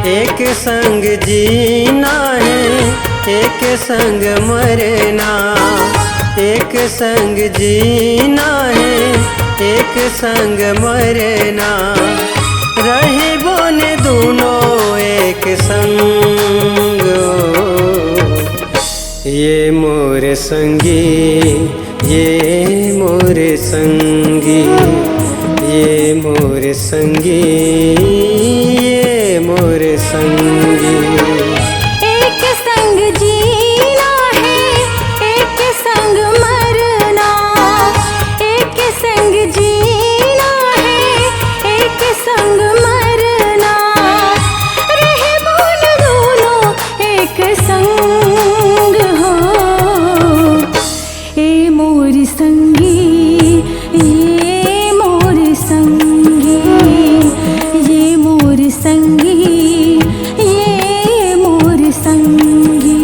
एक संग जीना है एक संग मरना, एक संग जीना है एक संग मरना, रहे बोने दोनों एक संग। ये मोर संगी ये मोर संगी, ये मोर संगी ये मोर संगी। एक संग जीना है एक संग मरना, एक संग जीना है एक संग मरना, रहे बोल दोनों एक संग हो। ए मोर संगी ये मोर संगी, ये मोर संगी ये मोर संगी।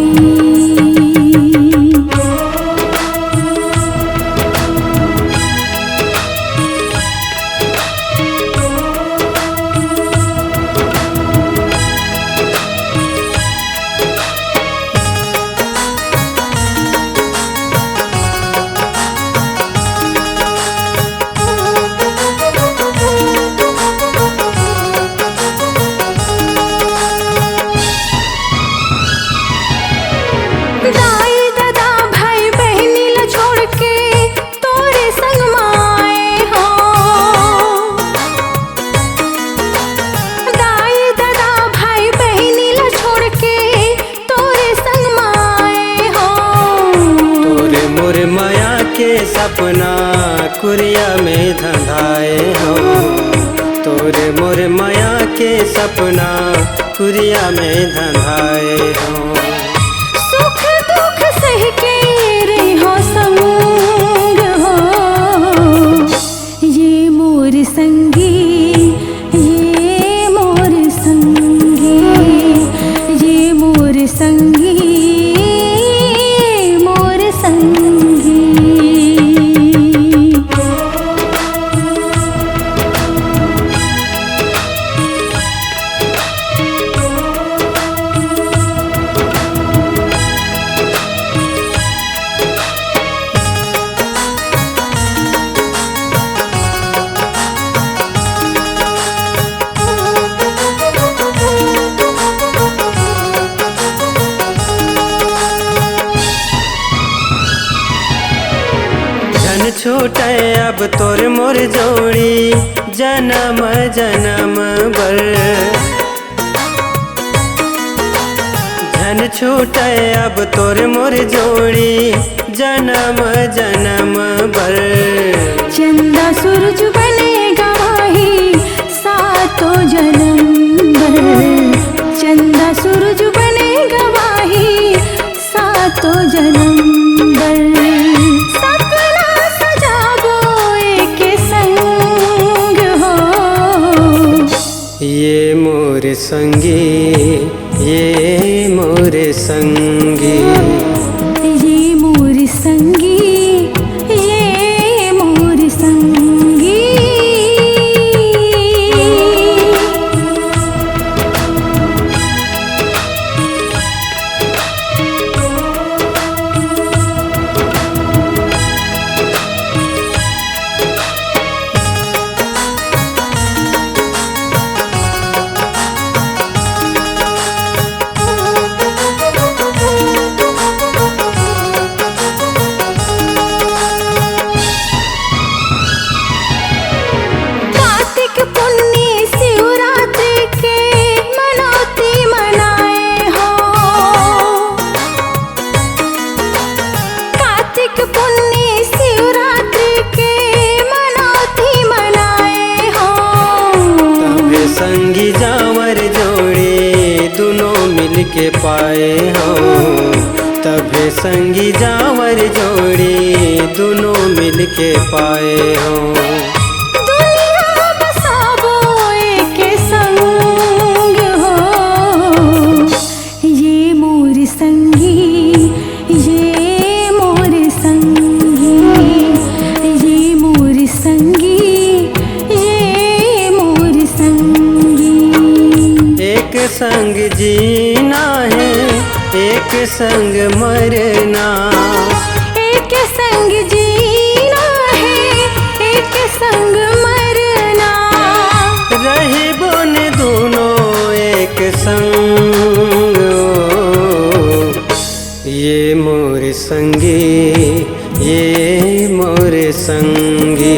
दाई दादा भाई बहनी ला छोड़ के तोरे संग माए हो। दाई दादा भाई बहनी ला छोड़ के तोरे संग माए हो। तोरे मोर माया के सपना कुरिया में धंधाए हो, तोरे मोर माया के सपना कुरिया में धंधाए हो। सुख दुख सह के रहो संग हो। ये मोर संगी ये मोर संगी, ये मोर संगी ये मोर संगी। जन छूटे अब तोर मोर जोड़ी जन्म जन्म भर। जन छूटे अब तोर मोर जोड़ी जन्म जन्म भर। चंदा सूरज बनेगा माही सातों जन्म भर। चंदा सूरज बनेगा माही सातों जन्म भर। सपना सजाबो एक संग हो। ये मोर संगी ये मोर संगी, ये मोर संगी ये मोर संगी। के पाए हो तभे संगी जावर जोड़ी दोनों मिल के पाए हो। दुनिया बसाबो एक संग हो, ये मोर संगी, ये मोर संगी, ये मोर संगी, ये मोर संगी। एक संग जीना है एक संग मरना, एक संग जीना है एक संग मरना, रहे बोन दोनों एक संग। ये मोर संगी, ये मोर संगी।